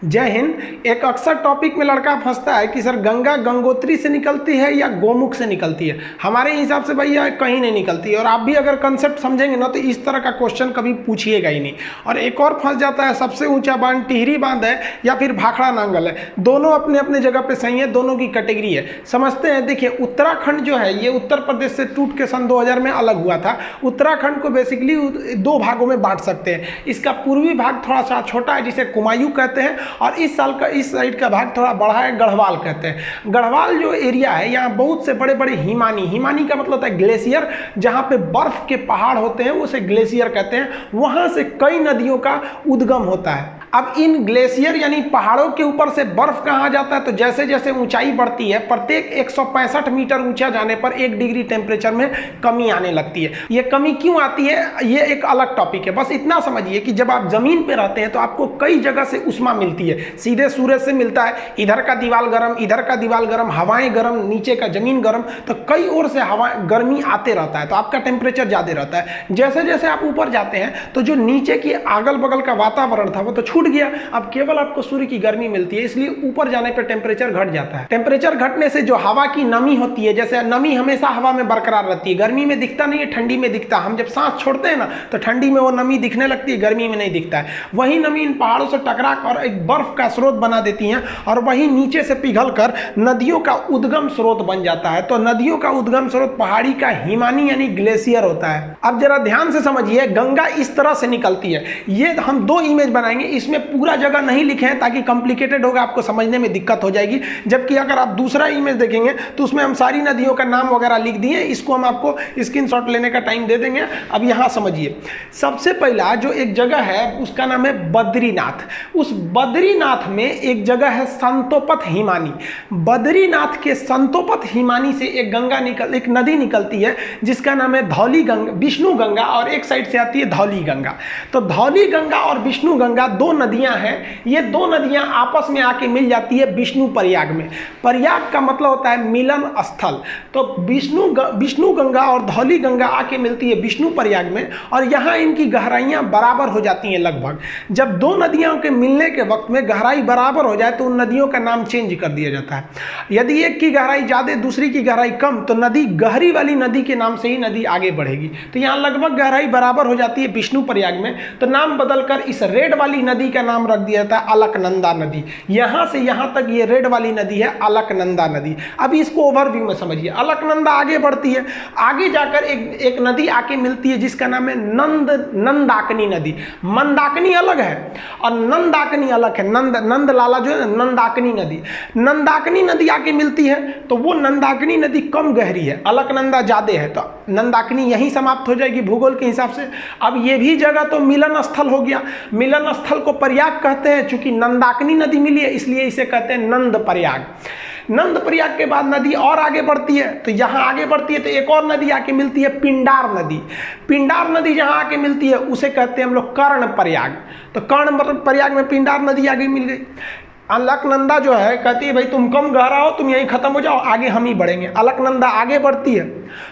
जय हिंद। एक अक्सर टॉपिक में लड़का फंसता है कि सर गंगा गंगोत्री से निकलती है या गोमुख से निकलती है। हमारे हिसाब से भैया कहीं नहीं निकलती है, और आप भी अगर कंसेप्ट समझेंगे ना तो इस तरह का क्वेश्चन कभी पूछिएगा ही नहीं। और एक और फंस जाता है, सबसे ऊंचा बांध टिहरी बांध है या फिर भाखड़ा नांगल है। दोनों अपने अपने जगह पे सही है, दोनों की कैटेगरी है। समझते हैं। देखिए, उत्तराखंड जो है ये उत्तर प्रदेश से टूट के सन 2000 में अलग हुआ था। उत्तराखंड को बेसिकली दो भागों में बांट सकते हैं। इसका पूर्वी भाग थोड़ा सा छोटा है जिसे कुमायूं कहते हैं, और इस साइड का भाग थोड़ा बड़ा है, गढ़वाल कहते हैं। गढ़वाल जो एरिया है यहाँ बहुत से बड़े बड़े हिमानी का मतलब होता है ग्लेशियर, जहाँ पे बर्फ के पहाड़ होते हैं उसे ग्लेशियर कहते हैं। वहाँ से कई नदियों का उद्गम होता है। अब इन ग्लेशियर यानी पहाड़ों के ऊपर से बर्फ कहाँ जाता है, तो जैसे जैसे ऊंचाई बढ़ती है प्रत्येक 165 मीटर ऊंचा जाने पर 1 डिग्री टेम्परेचर में कमी आने लगती है। ये कमी क्यों आती है ये एक अलग टॉपिक है। बस इतना समझिए कि जब आप जमीन पे रहते हैं तो आपको कई जगह से उष्मा मिलती है। सीधे सूरज से मिलता है, इधर का दीवाल गर्म, इधर का दीवाल गर्म, हवाएं गर्म, नीचे का जमीन गर्म, तो कई ओर से हवा गर्मी आते रहता है, तो आपका टेम्परेचर ज़्यादा रहता है। जैसे जैसे आप ऊपर जाते हैं तो जो नीचे की अगल बगल का वातावरण था वो तो छूट गया, अब केवल आपको सूर्य की गर्मी मिलती है, इसलिए ऊपर जाने पर टेम्परेचर घट जाता है। टेम्परेचर घटने से जो हवा की नमी होती है, जैसे नमी हमेशा हवा में बरकरार रहती है, गर्मी में दिखता नहीं है, ठंडी में दिखता। हम जब सांस छोड़ते हैं ना तो ठंडी में वो नमी दिखने लगती है, गर्मी में नहीं दिखता है। वही नमी इन पहाड़ों से टकरा और एक बर्फ का स्रोत बना देती हैं, और वही नीचे से पिघलकर नदियों का उद्गम स्रोत बन जाता है। तो नदियों का उद्गम स्रोत पहाड़ी का हिमानी यानी ग्लेशियर होता है। अब जरा ध्यान से समझिए, गंगा इस तरह से निकलती है। ये हम 2 इमेज बनाएंगे, इसमें पूरा जगह नहीं लिखे हैं ताकि कॉम्प्लिकेटेड होगा, आपको समझने में दिक्कत हो जाएगी। जबकि अगर आप दूसरा इमेज देखेंगे तो उसमें हम सारी नदियों का नाम वगैरह लिख दिए, इसको हम आपको स्क्रीनशॉट लेने का टाइम दे देंगे। अब यहाँ समझिए, सबसे पहला जो एक जगह है उसका नाम है बद्रीनाथ। उस बद्रीनाथ में एक जगह है संतोपत हिमानी। बद्रीनाथ के संतोपत हिमानी से एक नदी निकलती है जिसका नाम है धौली गंगा, विष्णु गंगा, और एक साइड से आती है धौली गंगा। तो धौली गंगा और विष्णु गंगा 2 नदियां हैं। ये 2 नदियां आपस में आके मिल जाती है विष्णु प्रयाग में। प्रयाग का मतलब होता है मिलन स्थल। तो विष्णु गंगा और धौली गंगा आके मिलती है विष्णु प्रयाग में, और यहाँ इनकी गहराइयाँ बराबर हो जाती हैं लगभग। जब 2 नदियों के मिलने के वक्त में गहराई बराबर हो जाए तो उन नदियों का नाम चेंज कर दिया जाता है। यदि एक की गहराई ज़्यादा दूसरी की गहराई कम तो नदी गहरी वाली नदी के नाम से ही नदी आगे बढ़ेगी। तो यहाँ लगभग गहराई बराबर हो जाती है विष्णु प्रयाग में, तो नाम बदलकर इस रेड वाली नदी का नाम रख दिया जाता है अलकनंदा नदी। यहाँ से यहाँ तक ये रेड वाली नदी है अलकनंदा नदी। अब इसको ओवरव्यू में समझिए। अलकनंदा आगे बढ़ती है, आगे जाकर एक नदी आके मिलती है जिसका नाम है नंदाकिनी नदी। मंदाकिनी अलग है और नंदाकिनी अलग है। नंद लाला जो है नंदाकिनी नदी आके मिलती है, तो वो नंदाकिनी नदी कम गहरी है, अलकनंदा ज्यादा है, तो नंदाकिनी यहीं समाप्त हो जाएगी भूगोल के हिसाब से। अब ये भी जगह तो मिलन स्थल हो गया। मिलन स्थल को प्रयाग कहते हैं, चूंकि नंदाकिनी नदी मिली है इसलिए इसे कहते हैं नंद प्रयाग। नंद प्रयाग के बाद नदी और आगे बढ़ती है, तो यहाँ आगे बढ़ती है तो एक और नदी आके मिलती है पिंडार नदी। पिंडार नदी जहाँ आके मिलती है उसे कहते हैं हम लोग कर्ण प्रयाग। तो कर्ण प्रयाग में पिंडार नदी आगे मिल गई। अलकनंदा जो है कहती है भाई तुम कम गहरा हो, तुम यहीं खत्म हो जाओ, आगे हम ही बढ़ेंगे। अलकनंदा आगे बढ़ती है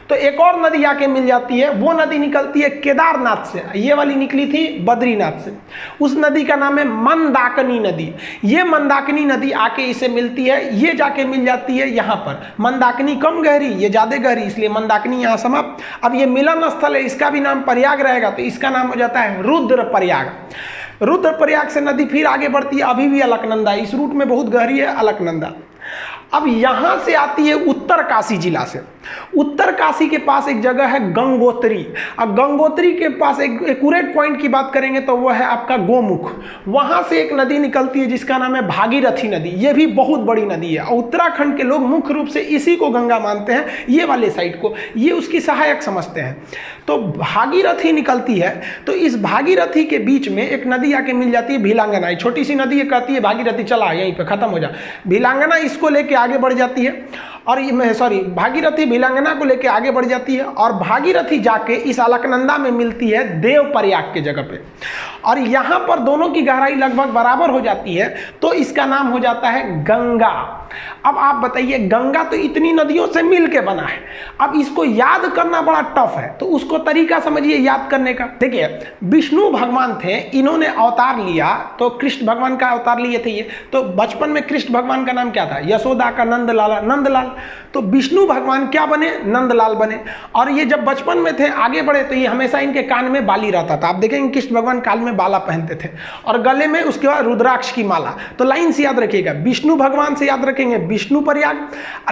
तो एक और नदी आके मिल जाती है, वो नदी निकलती है केदारनाथ से। ये वाली निकली थी बद्रीनाथ से। उस नदी का नाम है मंदाकिनी नदी। ये मंदाकिनी नदी आके इसे मिलती है, ये जाके मिल जाती है यहाँ पर। मंदाकिनी कम गहरी, ये ज़्यादा गहरी, इसलिए मंदाकिनी यहाँ समाप्त। अब ये मिलन स्थल है, इसका भी नाम प्रयाग रहेगा, तो इसका नाम हो जाता है रुद्र प्रयाग। रुद्र प्रयाग से नदी फिर आगे बढ़ती है, अभी भी अलकनंदा, इस रूट में बहुत गहरी है अलकनंदा। अब यहाँ से आती है उत्तर काशी जिला से। उत्तर काशी के पास एक जगह है गंगोत्री। अब गंगोत्री के पास एक एक्यूरेट पॉइंट की बात करेंगे तो वो है आपका गोमुख। वहाँ से एक नदी निकलती है जिसका नाम है भागीरथी नदी। ये भी बहुत बड़ी नदी है और उत्तराखंड के लोग मुख्य रूप से इसी को गंगा मानते हैं, ये वाले साइड को, ये उसकी सहायक समझते हैं। तो भागीरथी निकलती है, तो इस भागीरथी के बीच में एक नदी आके मिल जाती है भिलांगना। छोटी सी नदी कहती है भागीरथी चला यहीं पर खत्म हो जा। भिलांगना इसको को लेके आगे बढ़ जाती है और भागीरथी भिलांगना को लेके आगे बढ़ जाती है और भागीरथी जाके इस अलकनंदा में मिलती है देव प्रयाग के जगह पे, और यहाँ पर दोनों की गहराई लगभग बराबर हो जाती है, तो इसका नाम हो जाता है गंगा। अब आप बताइए, गंगा तो इतनी नदियों से मिल के बना है, अब इसको याद करना बड़ा टफ है, तो उसको तरीका समझिए याद करने का। देखिए, विष्णु भगवान थे, इन्होंने अवतार लिया, तो कृष्ण भगवान का अवतार लिए थे ये, तो बचपन में कृष्ण भगवान का नाम क्या था? यशोदा का नंदलाला, नंदलाल। तो विष्णु भगवान क्या बने? नंदलाल बने। और ये जब बचपन में थे, आगे बढ़े, तो ये हमेशा इनके कान में बाली रहता था। आप देखेंगे कृष्ण भगवान काल में बाला पहनते थे और गले में उसके बाद रुद्राक्ष की माला। तो लाइन से याद रखिएगा, विष्णु भगवान से याद रखेंगे विष्णु प्रयाग,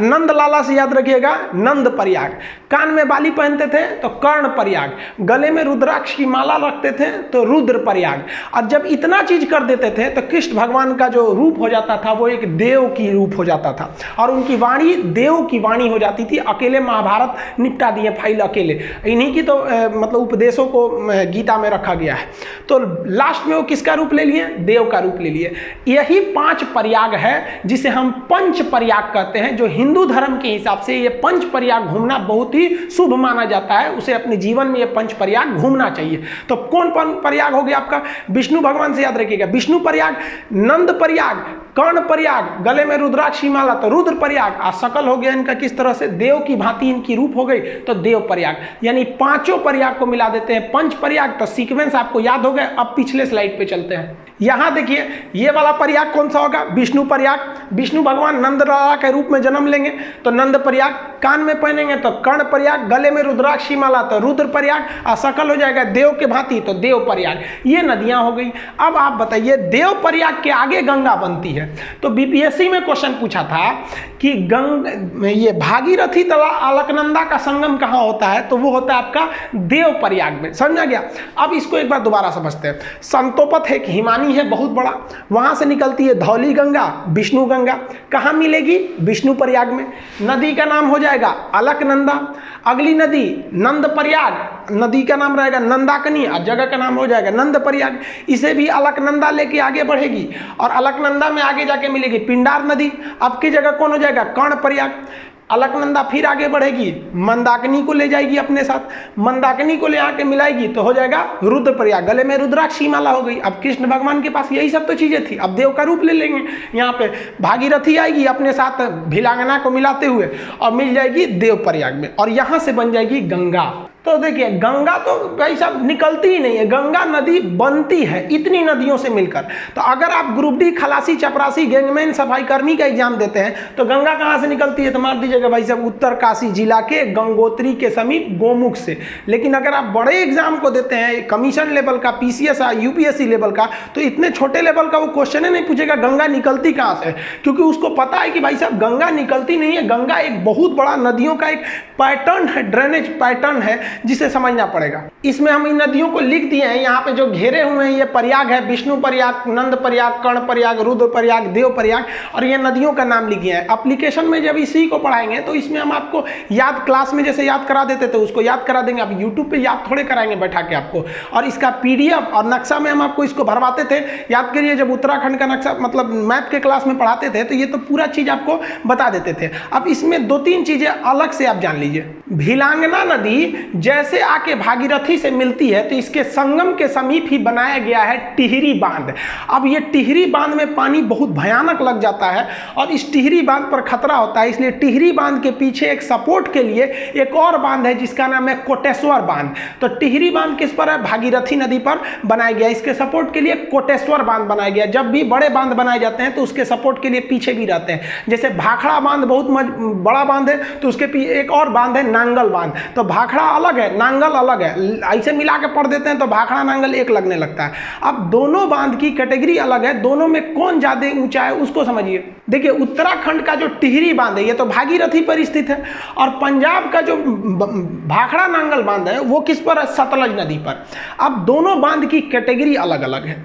नंदलाला से याद रखिएगा नंद प्रयाग, कान में बाली पहनते थे तो कर्ण प्रयाग, गले में रुद्राक्ष की माला रखते थे तो रुद्र प्रयाग। और जब इतना चीज कर देते थे तो कृष्ण भगवान का जो रूप हो जाता था वो एक देव की रूप हो जाता था और उनकी वाणी देव की वाणी हो जाती थी। अकेले महाभारत निपटा दिए फाइल अकेले, इन्हीं की तो मतलब उपदेशों को गीता में रखा गया है। तो लास्ट में वो किसका रूप ले लिए? देव का रूप ले लिए। यही 5 प्रयाग है जिसे हम पंच प्रयाग कहते हैं, जो हिंदू धर्म के हिसाब से ये पंच प्रयाग घूमना बहुत ही शुभ माना जाता है। उसे अपने जीवन में ये पंच प्रयाग घूमना चाहिए। तो कौन प्रयाग हो गया आपका? विष्णु भगवान से याद रखिएगा विष्णु प्रयाग, नंद प्रयाग, कर्ण प्रयाग, गले में रुद्राक्ष की माला तो रुद्र प्रयाग, और सकल हो गया इनका किस तरह से देव की भांति इनकी रूप हो गई तो देव प्रयाग। यानी 5 प्रयाग को मिला देते हैं पंच प्रयाग। तो सीक्वेंस आपको याद हो गया। अब पिछले स्लाइड पे चलते हैं। यहां देखिए, ये वाला प्रयाग कौन सा होगा? विष्णु प्रयाग। विष्णु भगवान नंदलाला के रूप में जन्म लेंगे तो नंद प्रयाग, कान में पहनेंगे तो कर्ण प्रयाग, गले में रुद्राक्ष की माला तो रुद्र प्रयाग, और सकल हो जाएगा देव के भांति तो देव प्रयाग। ये नदियां हो गई। अब आप बताइए, देव प्रयाग के आगे गंगा बनती है। तो बीपीएससी में क्वेश्चन पूछा था कि ये भागीरथी तथा अलकनंदा का संगम कहां होता है? तो वो होता है आपका देव प्रयाग में। समझ आ गया? अब इसको एक बार दोबारा समझते हैं। संतोपत है, हिमानी है बहुत बड़ा, वहां से निकलती है धौली गंगा, विष्णु गंगा। कहां मिलेगी? विष्णु प्रयाग में। नदी का नाम हो जाएगा अलकनंदा। अगली नदी नंद प्रयाग, नदी का नाम रहेगा नंदाकनी और जगह का नाम हो जाएगा नंद प्रयाग। इसे भी अलकनंदा लेके आगे बढ़ेगी और अलकनंदा में आगे जाके मिलेगी पिंडार नदी। अब की जगह कौन हो जाएगा? कर्ण प्रयाग। अलकनंदा फिर आगे बढ़ेगी, मंदाकिनी को ले जाएगी अपने साथ, मंदाकिनी को ले आके मिलाएगी तो हो जाएगा रुद्र प्रयाग। गले में रुद्राक्ष की माला हो गई। अब कृष्ण भगवान के पास यही सब तो चीजें थी, अब देव का रूप ले लेंगे। यहाँ पे भागीरथी आएगी अपने साथ भिलांगना को मिलाते हुए और मिल जाएगी देव प्रयाग में, और यहाँ से बन जाएगी गंगा। तो देखिए, गंगा तो भाई साहब निकलती ही नहीं है, गंगा नदी बनती है इतनी नदियों से मिलकर। तो अगर आप ग्रुप डी, खलासी, चपरासी, गैंगमैन, सफाई कर्मी का एग्जाम देते हैं तो गंगा कहाँ से निकलती है? तो मान दीजिएगा भाई साहब उत्तरकाशी जिला के गंगोत्री के समीप गोमुख से। लेकिन अगर आप बड़े एग्जाम को देते हैं, कमीशन लेवल का, पीसीएस, यूपीएससी लेवल का, तो इतने छोटे लेवल का वो क्वेश्चन ही नहीं पूछेगा गंगा निकलती कहाँ से, क्योंकि उसको पता है कि भाई साहब गंगा निकलती नहीं है। गंगा एक बहुत बड़ा नदियों का एक पैटर्न है, ड्रेनेज पैटर्न है, जिसे समझना पड़ेगा। इसमें हम इन नदियों को लिख दिए हैं। यहाँ पे जो घेरे हुए हैं ये प्रयाग है, विष्णु प्रयाग, नंद प्रयाग, कर्ण प्रयाग, रुद्र प्रयाग, देव प्रयाग, और ये नदियों का नाम लिखे हैं। एप्लीकेशन में जब इसी को पढ़ाएंगे तो इसमें हम आपको याद, क्लास में जैसे याद करा देते थे उसको याद करा देंगे। अब यूट्यूब पे याद थोड़े कराएंगे बैठा के आपको, और इसका पीडीएफ और नक्शा में हम आपको इसको भरवाते थे। याद करिए, जब उत्तराखंड का नक्शा मतलब मैप के क्लास में पढ़ाते थे तो ये तो पूरा चीज आपको बता देते थे। अब इसमें 2-3 चीजें अलग से आप जान लीजिए। भिलांगना नदी जैसे आके भागीरथी से मिलती है तो इसके संगम के समीप ही बनाया गया है टिहरी बांध। अब ये टिहरी बांध में पानी बहुत भयानक लग जाता है और इस टिहरी बांध पर खतरा होता है, इसलिए टिहरी बांध के पीछे एक सपोर्ट के लिए एक और बांध है जिसका नाम है कोटेश्वर बांध। तो टिहरी बांध किस पर है? भागीरथी नदी पर बनाया गया। इसके सपोर्ट के लिए कोटेश्वर बांध बनाया गया। जब भी बड़े बांध बनाए जाते हैं तो उसके सपोर्ट के लिए पीछे भी रहते हैं। जैसे भाखड़ा बांध बहुत बड़ा बांध है तो उसके पीछे एक और बांध है नांगल बांध। तो भाखड़ा अलग है, नांगल अलग है, ऐसे मिला के पढ़ देते हैं तो भाखड़ा नांगल एक लगने लगता है। अब दोनों बांध की कैटेगरी अलग है, दोनों में कौन ज्यादा ऊंचा है उसको समझिए। देखिए, उत्तराखंड का जो टिहरी बांध है ये तो भागीरथी पर स्थित है, और पंजाब का जो भाखड़ा नांगल बांध है वो किस पर है? सतलज नदी पर। अब दोनों बांध की कैटेगरी अलग अलग है।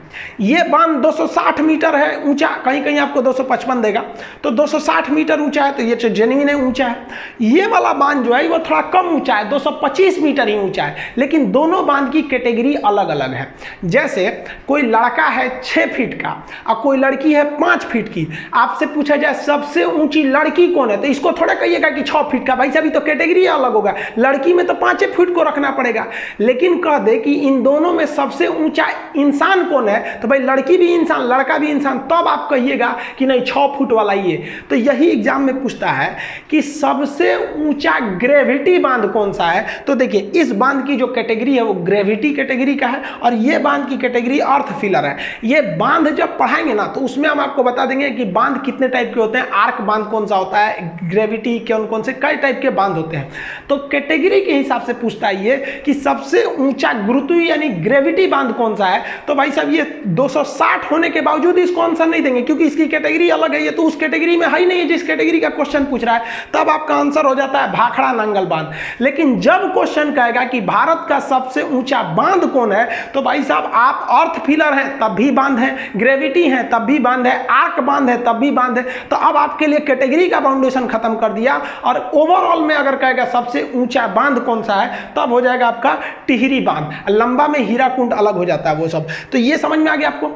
ये बांध 260 मीटर है ऊंचा, कहीं कहीं आपको 255 देगा, तो 260 मीटर ऊंचा है, तो ये जेन्युइन है, ऊंचा है। ये वाला बांध जो है वो थोड़ा कम ऊंचा है, 225 20 मीटर ही ऊंचा है, लेकिन दोनों बांध की कैटेगरी अलग अलग है। जैसे कोई लड़का है 6 फीट का और कोई लड़की है 5 फीट की, आपसे पूछा जाए सबसे ऊंची लड़की कौन है, तो इसको थोड़ा कहिएगा कि 6 फीट का, भाई साहब तो कैटेगरी अलग होगा, लड़की में तो 5 फीट को रखना पड़ेगा। लेकिन कह दे कि इन दोनों में सबसे ऊंचा इंसान कौन है, तो भाई लड़की भी इंसान लड़का भी इंसान, तब आप कहिएगा कि नहीं 6 फुट वाला ही है। तो यही एग्जाम में पूछता है कि सबसे ऊंचा ग्रेविटी बांध कौन सा है, तो देखिए इस बांध की जो कैटेगरी है वो ग्रेविटी कैटेगरी का है और ये बांध की कैटेगरी अर्थ फिलर है। ये बांध जब पढ़ाएंगे ना तो उसमें हम आपको बता देंगे कि बांध कितने टाइप के होते हैं, आर्क बांध कौन सा होता है, ग्रेविटी कौन कौन से कई टाइप के बांध होते हैं। तो कैटेगरी के हिसाब से पूछता है ये कि सबसे ऊंचा गुरुत्व यानी ग्रेविटी बांध कौन सा है, तो भाई साहब ये 260 होने के बावजूद इसको आंसर नहीं देंगे क्योंकि इसकी कैटेगरी अलग है, ये तो उस कैटेगरी में है ही नहीं है जिस कैटेगरी का क्वेश्चन पूछ रहा है। तब आपका आंसर हो जाता है भाखड़ा नांगल बांध। लेकिन जब क्वेश्चन कहेगा कि भारत का सबसे ऊंचा बांध कौन है, तो भाई साहब आप अर्थ फिलर हैं तब भी बांध है, ग्रेविटी है तब भी बांध है, आर्क बांध है तब भी बांध है। तो अब आपके लिए कैटेगरी का बाउंडेशन खत्म कर दिया और ओवरऑल में अगर कहेगा सबसे ऊंचा बांध कौन सा है तब हो जाएगा आपका टिहरी बांध, लंबा में हीराकुंड अलग हो जाता है वो सब। तो ये समझ में आ गया आपको।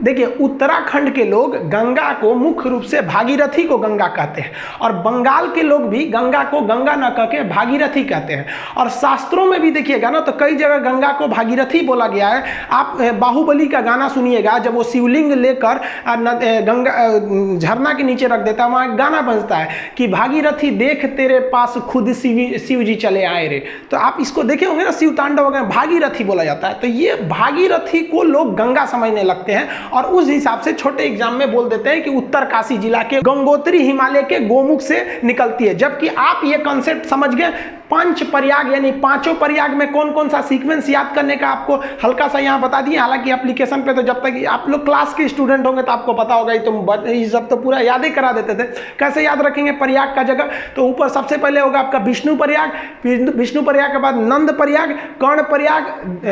देखिए उत्तराखंड के लोग गंगा को मुख्य रूप से भागीरथी को गंगा कहते हैं और बंगाल के लोग भी गंगा को गंगा न कह के भागीरथी कहते हैं। और शास्त्रों में भी देखिएगा ना तो कई जगह गंगा को भागीरथी बोला गया है। आप बाहुबली का गाना सुनिएगा, जब वो शिवलिंग लेकर गंगा झरना के नीचे रख देता है, वहाँ गाना बजता है कि भागीरथी देख तेरे पास खुद शिव जी चले आए रे। तो आप इसको देखे होंगे ना, शिव तांडव वगैरह भागीरथी बोला जाता है। तो ये भागीरथी को लोग गंगा समझने लगते हैं और उस हिसाब से छोटे एग्जाम में बोल देते हैं कि उत्तरकाशी जिला के गंगोत्री हिमालय के गोमुख से निकलती है। जबकि आप ये कॉन्सेप्ट समझ गए, पंच प्रयाग यानी पांचों प्रयाग में कौन कौन सा सीक्वेंस याद करने का आपको हल्का सा यहाँ बता दिए। हालांकि एप्लीकेशन पे तो जब तक आप लोग क्लास के स्टूडेंट होंगे तो आपको पता होगा, ये सब तो पूरा याद ही करा देते थे। कैसे याद रखेंगे प्रयाग का जगह, तो ऊपर सबसे पहले होगा आपका विष्णु प्रयाग, विष्णु प्रयाग के बाद नंद प्रयाग, कर्ण प्रयाग,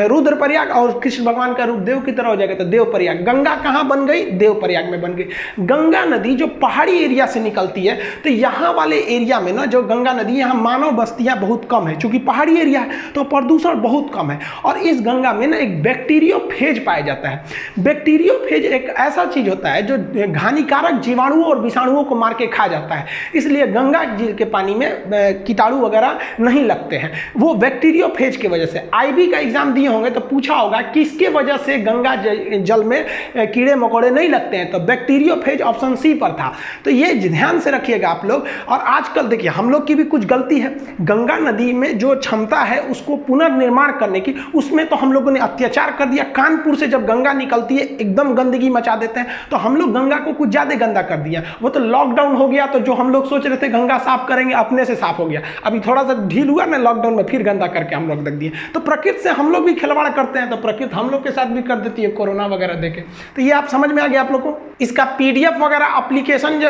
रुद्र प्रयाग और कृष्ण भगवान का रूप देव की तरह हो जाएगा तो देव प्रयाग। गंगा कहाँ बन गई, देव प्रयाग में बन गई। गंगा नदी जो पहाड़ी एरिया से निकलती है, तो यहाँ वाले एरिया में ना जो गंगा नदी, यहाँ मानव बस्तियाँ बहुत कम है, चूंकि पहाड़ी एरिया है तो प्रदूषण बहुत कम है। और इस गंगा में ना एक बैक्टीरियोफेज पाया जाता है। बैक्टीरियोफेज एक ऐसा चीज होता है जो हानिकारक जीवाणुओं और विषाणुओं को मार के खा जाता है, इसलिए गंगा जी के पानी में कीटाणु वगैरह नहीं लगते हैं, वो बैक्टीरियोफेज की वजह से। आईबी का एग्जाम दिए होंगे तो पूछा होगा किसके वजह से गंगा जल में कीड़े मकोड़े नहीं लगते हैं, तो बैक्टीरियोफेज ऑप्शन सी पर था। तो ये ध्यान से रखिएगा आप लोग। और आजकल देखिए हम लोग की भी कुछ गलती है, गंगा नदी में जो क्षमता है उसको पुनर्निर्माण करने की, उसमें तो हम लोगों ने अत्याचार कर दिया। कानपुर से जब गंगा निकलती है एकदम गंदगी मचा देते हैं, तो हम लोग गंगा को कुछ ज्यादा गंदा कर दिया। वो तो लॉकडाउन हो गया तो जो हम लोग सोच रहे थे गंगा साफ करेंगे अपने से साफ हो गया, अभी थोड़ा सा ढील हुआ ना लॉकडाउन में, फिर गंदा करके हम लोग रख दिए। तो प्रकृति से हम लोग भी खिलवाड़ करते हैं तो प्रकृति हम लोग के साथ भी कर देती है कोरोना वगैरह देके। तो ये आप समझ में आ गया आप लोग को। इसका PDF वगैरह एप्लीकेशन